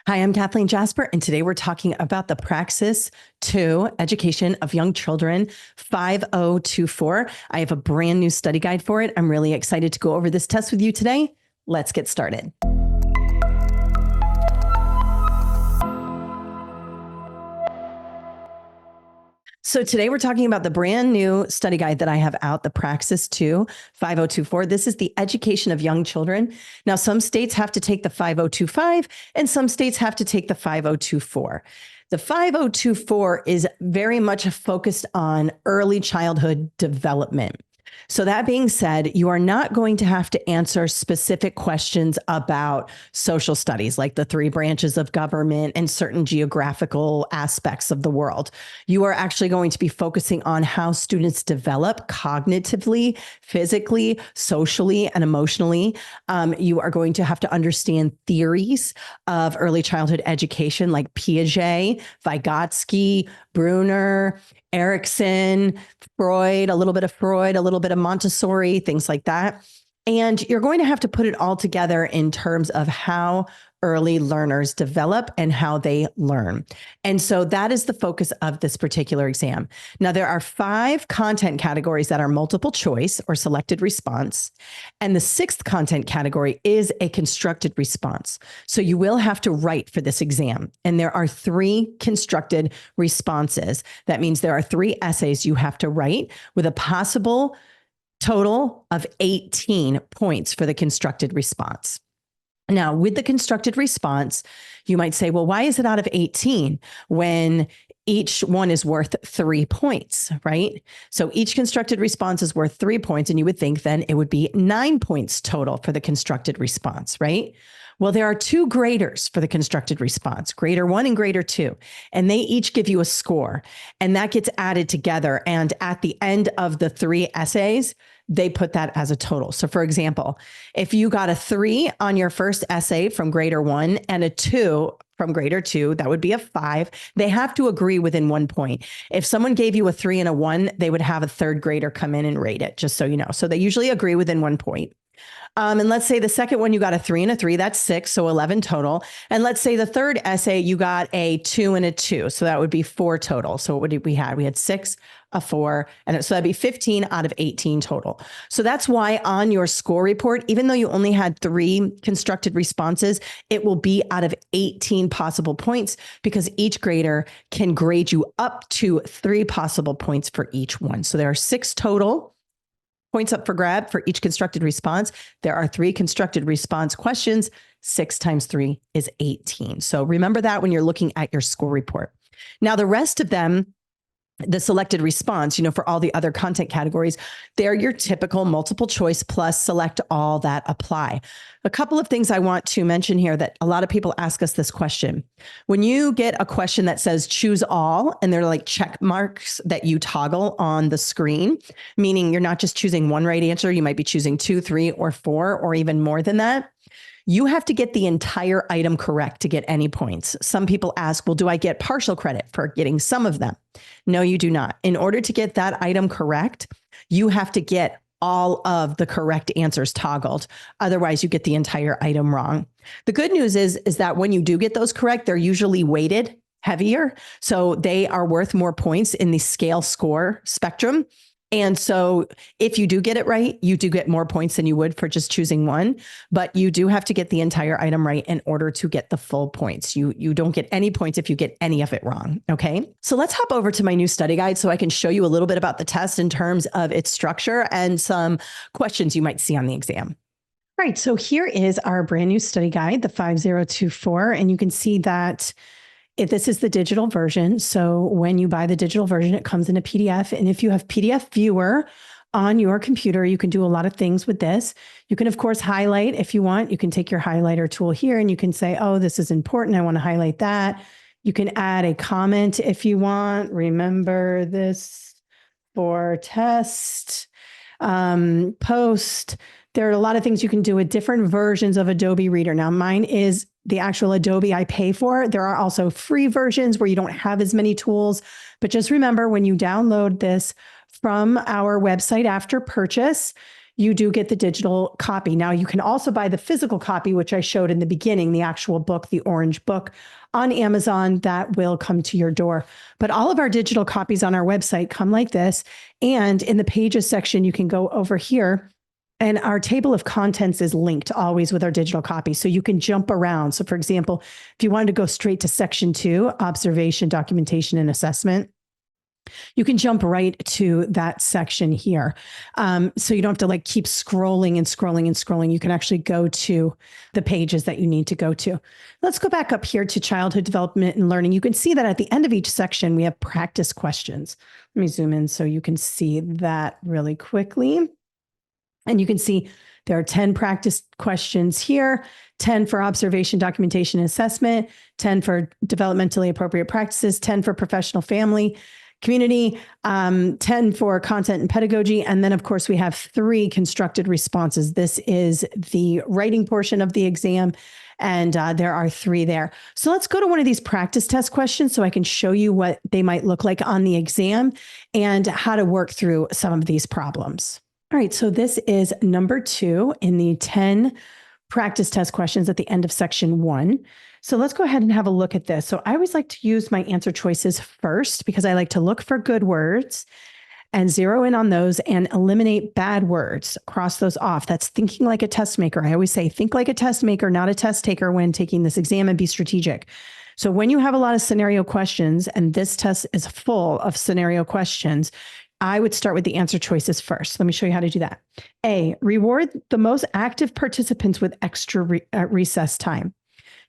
Hi, I'm Kathleen Jasper, and today we're talking about the Praxis 2 Education of Young Children 5024. I have a brand new study guide for it. I'm really excited to go over this test with you today. Let's get started. So today we're talking about the brand new study guide that I have out, the Praxis 2 5024. This is the education of young children. Now, some states have to take the 5025 and some states have to take the 5024. The 5024 is very much focused on early childhood development. So that being said, you are not going to have to answer specific questions about social studies, like the 3 branches of government and certain geographical aspects of the world. You are actually going to be focusing on how students develop cognitively, physically, socially, and emotionally. You are going to have to understand theories of early childhood education like Piaget, Vygotsky, Bruner, Erickson, Freud, a little bit of Montessori, things like that. And you're going to have to put it all together in terms of how early learners develop and how they learn. And so that is the focus of this particular exam. Now, there are 5 content categories that are multiple choice or selected response. And the 6th content category is a constructed response. So you will have to write for this exam. And there are 3 constructed responses. That means there are 3 essays you have to write with a possible total of 18 points for the constructed response. Now, with the constructed response, you might say, well, why is it out of 18 when each one is worth 3 points, right? So each constructed response is worth 3 points, and you would think then it would be 9 points total for the constructed response, right? Well, there are 2 graders for the constructed response, grader 1 and grader 2, and they each give you a score, and that gets added together. And at the end of the 3 essays, they put that as a total. So for example, if you got a 3 on your first essay from grader 1 and a 2 from grader 2, that would be a 5. They have to agree within 1 point. If someone gave you a 3 and a 1, they would have a 3rd grader come in and rate it, just so you know. So they usually agree within 1 point. And let's say the second one, you got a 3 and a 3, that's 6, so 11 total. And let's say the 3rd essay, you got a 2 and a 2, so that would be 4 total. So what did we had? We had 6, a 4, and so that'd be 15 out of 18 total. So that's why on your score report, even though you only had 3 constructed responses, it will be out of 18 possible points because each grader can grade you up to 3 possible points for each one. So there are 6 total points up for grab for each constructed response. There are 3 constructed response questions. 6 times 3 is 18. So remember that when you're looking at your score report. Now, the rest of them, the selected response, for all the other content categories, they're your typical multiple choice plus select all that apply. A couple of things I want to mention here that a lot of people ask us this question. When you get a question that says choose all, and they're like check marks that you toggle on the screen, meaning you're not just choosing one right answer, you might be choosing 2, 3, or 4, or even more than that. You have to get the entire item correct to get any points. Some people ask, well, do I get partial credit for getting some of them? No, you do not. In order to get that item correct, you have to get all of the correct answers toggled. Otherwise, you get the entire item wrong. The good news is that when you do get those correct, they're usually weighted heavier. So they are worth more points in the scale score spectrum. And so if you do get it right, you do get more points than you would for just choosing one, but you do have to get the entire item right in order to get the full points. You don't get any points if you get any of it wrong. Okay. So let's hop over to my new study guide so I can show you a little bit about the test in terms of its structure and some questions you might see on the exam. Right. So here is our brand new study guide, the 5024, and you can see that this is the digital version. So when you buy the digital version, it comes in a PDF. And if you have PDF Viewer on your computer, you can do a lot of things with this. You can, of course, highlight if you want. You can take your highlighter tool here and you can say, oh, this is important. I want to highlight that. You can add a comment if you want. Remember this for test, post. There are a lot of things you can do with different versions of Adobe Reader. Now, mine is the actual Adobe I pay for. There are also free versions where you don't have as many tools. But just remember, when you download this from our website after purchase, you do get the digital copy. Now, you can also buy the physical copy, which I showed in the beginning, the actual book, the orange book on Amazon that will come to your door. But all of our digital copies on our website come like this. And in the pages section, you can go over here. And our table of contents is linked always with our digital copy. So you can jump around. So for example, if you wanted to go straight to section 2, observation, documentation, and assessment, you can jump right to that section here. So you don't have to like keep scrolling and scrolling and scrolling. You can actually go to the pages that you need to go to. Let's go back up here to childhood development and learning. You can see that at the end of each section, we have practice questions. Let me zoom in so you can see that really quickly. And you can see there are 10 practice questions here, 10 for observation, documentation, and assessment, 10 for developmentally appropriate practices, 10 for professional, family, community, 10 for content and pedagogy. And then, of course, we have 3 constructed responses. This is the writing portion of the exam, and there are 3 there. So let's go to one of these practice test questions so I can show you what they might look like on the exam and how to work through some of these problems. All right, so this is number 2 in the 10 practice test questions at the end of section 1. So let's go ahead and have a look at this. So I always like to use my answer choices first because I like to look for good words and zero in on those and eliminate bad words, cross those off. That's thinking like a test maker. I always say, think like a test maker, not a test taker when taking this exam, and be strategic. So when you have a lot of scenario questions, and this test is full of scenario questions, I would start with the answer choices first. Let me show you how to do that. A, reward the most active participants with extra recess time.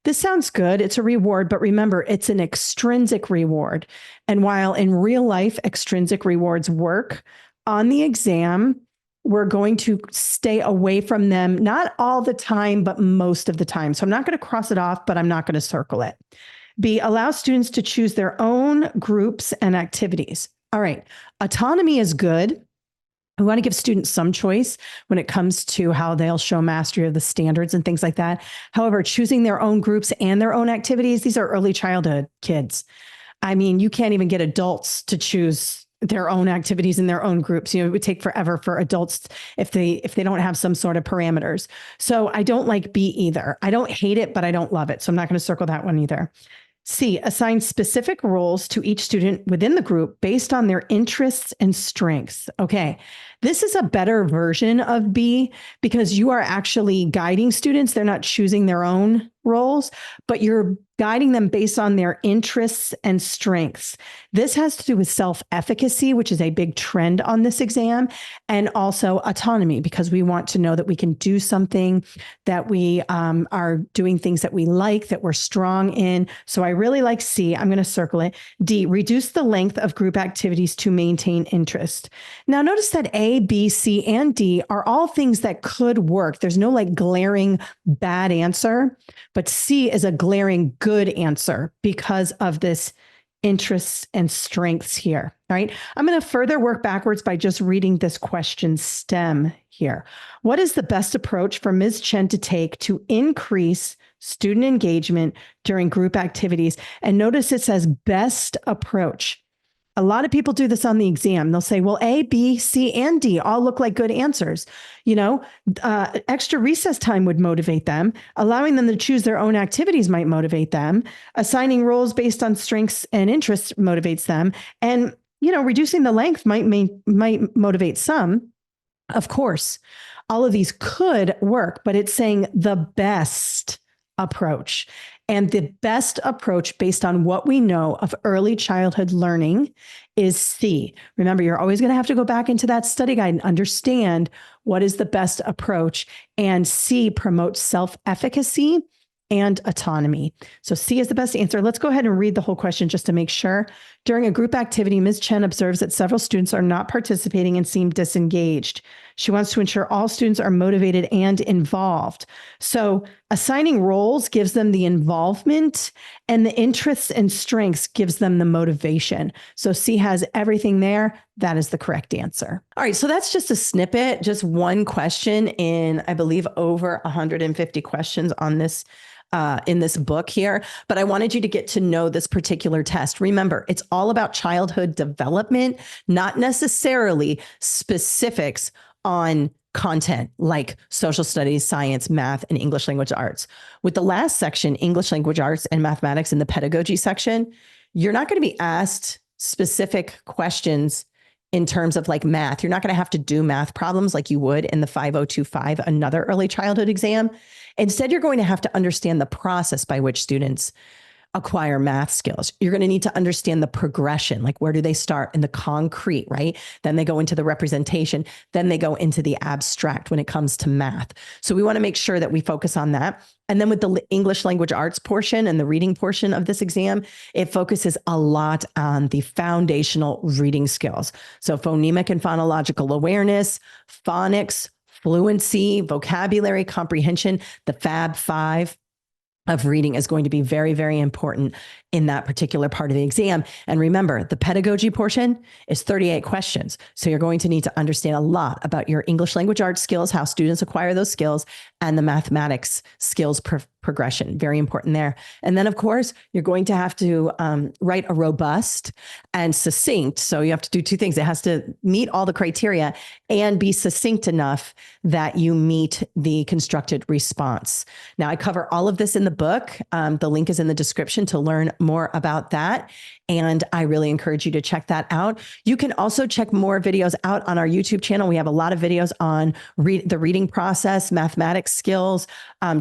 This sounds good. It's a reward, but remember, it's an extrinsic reward. And while in real life, extrinsic rewards work, on the exam, we're going to stay away from them, not all the time, but most of the time. So I'm not going to cross it off, but I'm not going to circle it. B, allow students to choose their own groups and activities. All right, autonomy is good. We want to give students some choice when it comes to how they'll show mastery of the standards and things like that. However, choosing their own groups and their own activities, these are early childhood kids. I mean, you can't even get adults to choose their own activities in their own groups. You know, it would take forever for adults if they don't have some sort of parameters. So I don't like B either. I don't hate it, but I don't love it. So I'm not going to circle that one either. C, assign specific roles to each student within the group based on their interests and strengths. Okay, this is a better version of B because you are actually guiding students. They're not choosing their own roles, but you're guiding them based on their interests and strengths. This has to do with self-efficacy, which is a big trend on this exam, and also autonomy, because we want to know that we can do something, that we are doing things that we like, that we're strong in. So I really like C. I'm going to circle it. D, reduce the length of group activities to maintain interest. Now, notice that A, B, C, and D are all things that could work. There's no like glaring bad answer, but C is a glaring good answer because of this interests and strengths here. All right. I'm going to further work backwards by just reading this question stem here. What is the best approach for Ms. Chen to take to increase student engagement during group activities? And notice it says best approach. A lot of people do this on the exam. They'll say, well, A, B, C, and D all look like good answers. You know, extra recess time would motivate them. Allowing them to choose their own activities might motivate them. Assigning roles based on strengths and interests motivates them. And, you know, reducing the length might motivate some. Of course, all of these could work, but it's saying the best approach. And the best approach based on what we know of early childhood learning is C. Remember, you're always going to have to go back into that study guide and understand what is the best approach. And C promotes self-efficacy and autonomy. So C is the best answer. Let's go ahead and read the whole question just to make sure. During a group activity, Ms. Chen observes that several students are not participating and seem disengaged. She wants to ensure all students are motivated and involved. So assigning roles gives them the involvement, and the interests and strengths gives them the motivation. So C has everything there. That is the correct answer. All right, so that's just a snippet, just one question in, I believe, over 150 questions on this in this book here, but I wanted you to get to know this particular test. Remember, it's all about childhood development, not necessarily specifics on content like social studies, science, math, and English language arts. With the last section, English language arts and mathematics in the pedagogy section, you're not going to be asked specific questions in terms of like math. You're not going to have to do math problems like you would in the 5025, another early childhood exam. Instead, you're going to have to understand the process by which students acquire math skills. You're going to need to understand the progression, like where do they start in the concrete, right? Then they go into the representation, then they go into the abstract when it comes to math. So we want to make sure that we focus on that. And then with the English language arts portion and the reading portion of this exam, it focuses a lot on the foundational reading skills. So phonemic and phonological awareness, phonics, fluency, vocabulary, comprehension, the Fab Five of reading is going to be very, very important in that particular part of the exam. And remember, the pedagogy portion is 38 questions. So you're going to need to understand a lot about your English language arts skills, how students acquire those skills, and the mathematics skills progression. Very important there. And then, of course, you're going to have to write a robust and succinct. So you have to do two things. It has to meet all the criteria and be succinct enough that you meet the constructed response. Now, I cover all of this in the book. The link is in the description to learn more about that. And I really encourage you to check that out. You can also check more videos out on our YouTube channel. We have a lot of videos on the reading process, mathematics skills,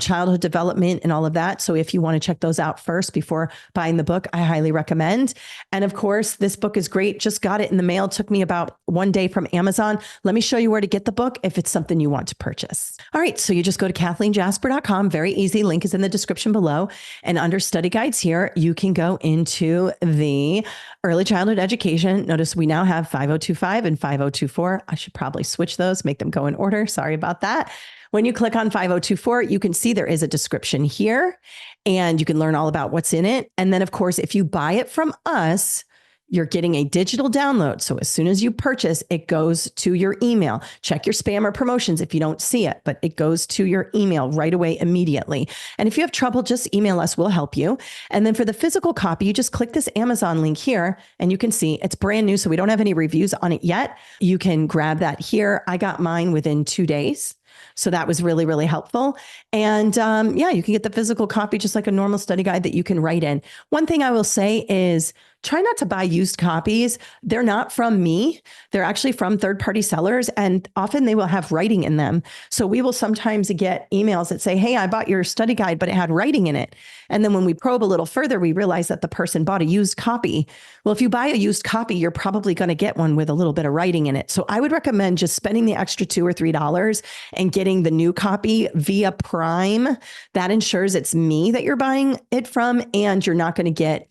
childhood development, and all of that. So if you want to check those out first before buying the book, I highly recommend. And of course, this book is great. Just got it in the mail. It took me about one day from Amazon. Let me show you where to get the book if it's something you want to purchase. All right. So you just go to KathleenJasper.com. Very easy. Link is in the description below. And under study guides here, you can go into the early childhood education. Notice we now have 5025 and 5024. I should probably switch those, make them go in order. Sorry about that. When you click on 5024, you can see there is a description here and you can learn all about what's in it. And then, of course, if you buy it from us, you're getting a digital download. So as soon as you purchase, it goes to your email. Check your spam or promotions if you don't see it, but it goes to your email right away immediately. And if you have trouble, just email us. We'll help you. And then for the physical copy, you just click this Amazon link here and you can see it's brand new. So we don't have any reviews on it yet. You can grab that here. I got mine within 2 days. So that was really, really helpful. And yeah, you can get the physical copy just like a normal study guide that you can write in. One thing I will say is try not to buy used copies. They're not from me. They're actually from third-party sellers, and often they will have writing in them. So we will sometimes get emails that say, hey, I bought your study guide, but it had writing in it. And then when we probe a little further, we realize that the person bought a used copy. Well, if you buy a used copy, you're probably going to get one with a little bit of writing in it. So I would recommend just spending the extra $2 or $3 and getting the new copy via Prime. That ensures it's me that you're buying it from, and you're not going to get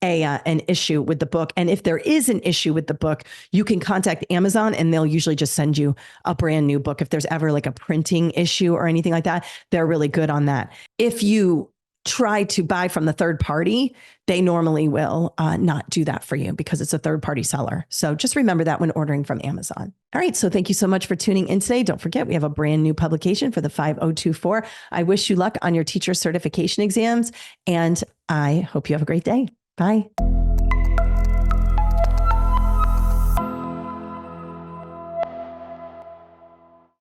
an issue with the book. And if there is an issue with the book, you can contact Amazon and they'll usually just send you a brand new book. If there's ever like a printing issue or anything like that, they're really good on that. If you try to buy from the third party, they normally will not do that for you because it's a third party seller. So just remember that when ordering from Amazon. All right. So thank you so much for tuning in today. Don't forget, we have a brand new publication for the 5024. I wish you luck on your teacher certification exams, and I hope you have a great day. Bye.